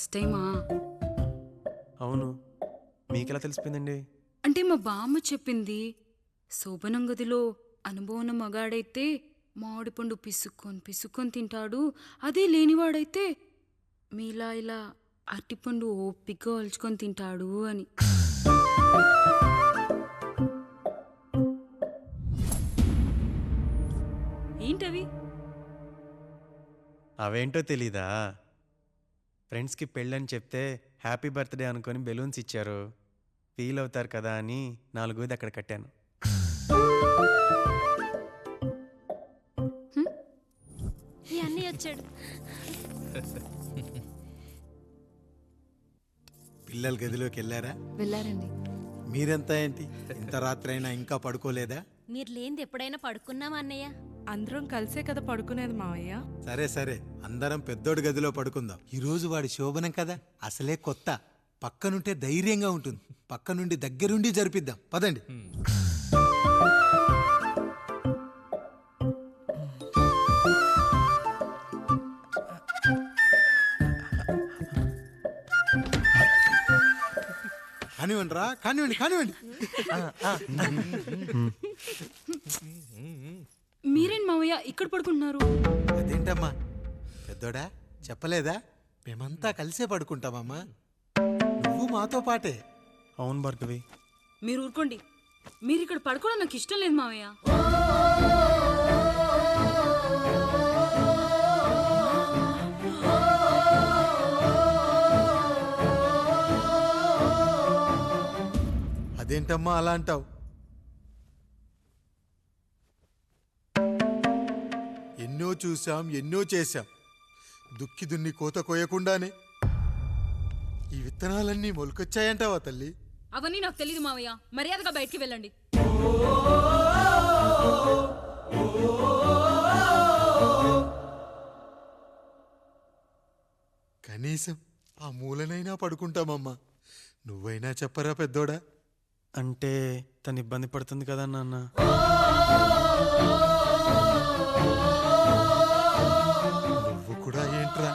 First టైమా? అవును, మీకెలా తెలిసిపోయిందండి? అంటే మా బామ్మ చెప్పింది. శోభనం గదిలో అనుభవం మగాడైతే మామిడిపండు పిసుక్కొని తింటాడు, అదే లేనివాడైతే మీలా ఇలా అరటిపండు ఓపిగ్గా ఒలుచుకొని తింటాడు అని. ఏంటవి? అవేంటో తెలీదా? ఫ్రెండ్స్కి పెళ్ళని చెప్తే హ్యాపీ బర్త్డే అనుకొని బెలూన్స్ ఇచ్చారు. ఫీల్ అవుతారు కదా అని 4 అక్కడ కట్టాను. ఈ అన్నీ వచ్చాడు. పిల్లల గదిలోకి వెళ్ళారా? వెళ్ళారండి. మీరెంత ఏంటి ఇంత రాత్రైనా ఇంకా పడుకోలేదా? మీరు లేనిది ఎప్పుడైనా పడుకున్నావా అన్నయ్య? అందరం కలిసే కదా పడుకునేది మావయ్య. సరే సరే, అందరం పెద్దోడి గదిలో పడుకుందాం. ఈ రోజు వాడి శోభనం కదా, అసలే కొత్త. పక్కనుంటే ధైర్యంగా ఉంటుంది. పక్క నుండి దగ్గరుండి జరిపిద్దాం, పదండి. కానివ్వండి రా, కానివ్వండి కానివ్వండి. మీరేం మావయ్య ఇక్కడ పడుకుంటున్నారు? అదేంటమ్మా పెద్దోడా, చెప్పలేదా? మేమంతా కలిసే పడుకుంటామమ్మా, నువ్వు మాతో పాటే. అవును భార్గవి. మీరు ఊరుకోండి. మీరు ఇక్కడ పడుకోవడం నాకు ఇష్టం లేదు మావయ్య. అదేంటమ్మా అలా అంటావు? ఎన్నో చూశాం, ఎన్నో చేశాం. దుక్కి దున్ని కోత కోయకుండానే ఈ విత్తనాలన్నీ మొలకొచ్చాయంటావా తల్లి? అవన్నీ నాకు తెలియదు మావయ్య. మర్యాదగా బయటికి వెళ్ళండి. కనీసం ఆ మూలనైనా పడుకుంటామమ్మా. నువ్వైనా చెప్పరా పెద్దోడా? అంటే తను ఇబ్బంది పడుతుంది కదా నాన్న. నువ్వు కూడా ఏంట్రా,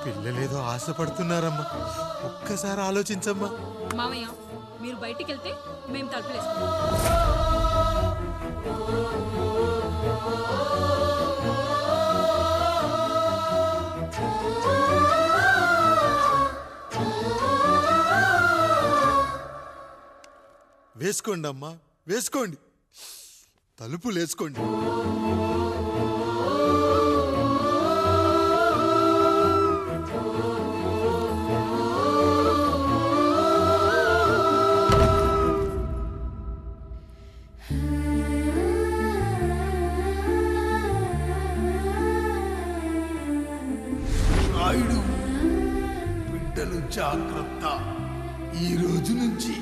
పిల్లలేదో ఆశపడుతున్నారమ్మా. ఒక్కసారి ఆలోచించమ్మా. మావయ్య మీరు బయటికి వెళ్తే మేము తలుపులేసుకుంటాం. వేసుకోండి అమ్మా, వేసుకోండి, తలుపులు వేసుకోండి. రాయుడు, బిడ్డలు జాగ్రత్త. ఈ రోజు నుంచి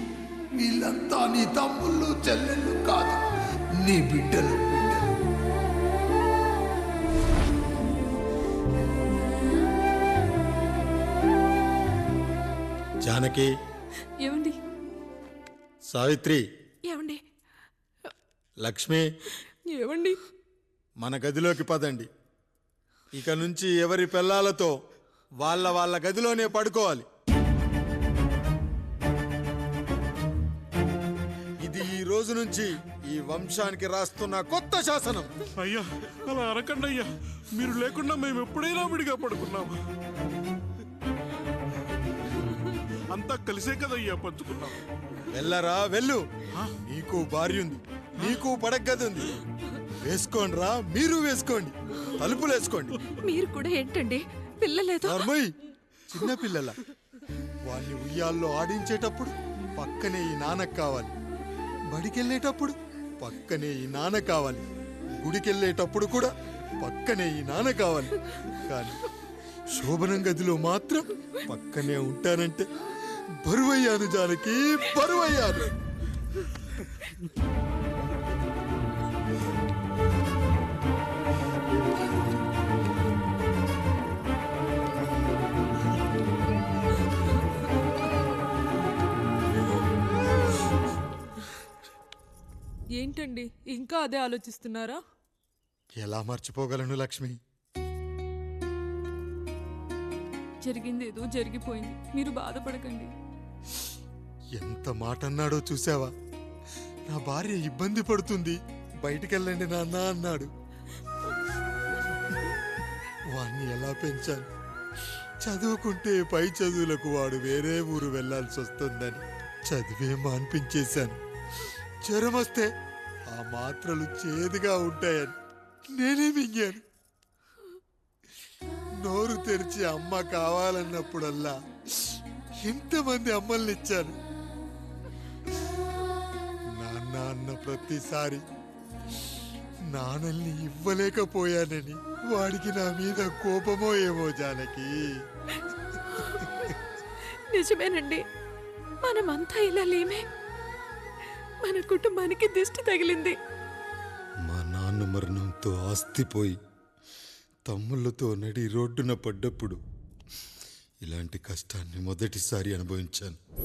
వీళ్ళంతా నీ తమ్ముళ్ళు చెల్లెళ్ళు కాదు, నీ బిడ్డలు. జానకి, ఏమండి? సావిత్రి, ఏమండి? లక్ష్మి, ఏమండి? మన గదిలోకి పదండి. ఇక నుంచి ఎవరి పిల్లలతో వాళ్ళ గదిలోనే పడుకోవాలి. ఇది ఈ రోజు నుంచి ఈ వంశానికి రాస్తున్న కొత్త శాసనం. అయ్యా అలా అరకండి అయ్యా. మీరు లేకుండా మేము ఎప్పుడైనా విడిగా పడుకున్నాము. అంతా కలిసే కదయ్యా పంచుకున్నాం. వెళ్ళరా వెళ్ళు, నీకు భార్య ఉంది, నీకు పడగది ఉంది. వేసుకోండిరా, మీరు వేసుకోండి, తలుపులు వేసుకోండి. మీరు కూడా ఏంటండి పిల్లలేదు? చిన్న పిల్లల వాళ్ళని ఉయ్యాల్లో ఆడించేటప్పుడు పక్కనే ఈ నాన్నకు కావాలి. బడికెళ్ళేటప్పుడు పక్కనే ఈ నాన్న కావాలి. గుడికెళ్ళేటప్పుడు కూడా పక్కనే ఈ నాన్న కావాలి. కానీ శోభనం గదిలో మాత్రం పక్కనే ఉంటానంటే బరువయ్యాను జానకి, బరువయ్యాను. ఏంటండి ఇంకా అదే ఆలోచిస్తున్నారా? ఎలా మర్చిపోగలను లక్ష్మి? జరిగింది ఏదో జరిగిపోయింది, మీరు బాధపడకండి. ఎంత మాట అన్నాడో చూసావా? నా భార్య ఇబ్బంది పడుతుంది, బయటికెళ్ళండి నాన్న అన్నాడు. వాణ్ణి ఎలా పెంచాను? చదువుకుంటే పై చదువులకు వాడు వేరే ఊరు వెళ్లాల్సి వస్తుందని చదివే మాన్పించేశాను. జ్వరం వస్తే ఆ మాత్రలు చేదుగా ఉంటాయని నేనే మింగాను. నోరు తెరిచి అమ్మ కావాలన్నప్పుడల్లా ఇంతమంది అమ్మల్ని ఇచ్చాను. నాన్న అన్న ప్రతిసారి నాన్నల్ని ఇవ్వలేకపోయానని వాడికి నా మీద కోపమో ఏమో జానకి. నిజమేనండి, మనమంతా ఇలా లేమే. మన కుటుంబానికి దిష్టి తగిలింది. మా నాన్న మరణంతో ఆస్తిపోయి తమ్ముళ్ళతో నడి రోడ్డున పడ్డప్పుడు ఇలాంటి కష్టాన్ని మొదటిసారి అనుభవించాను.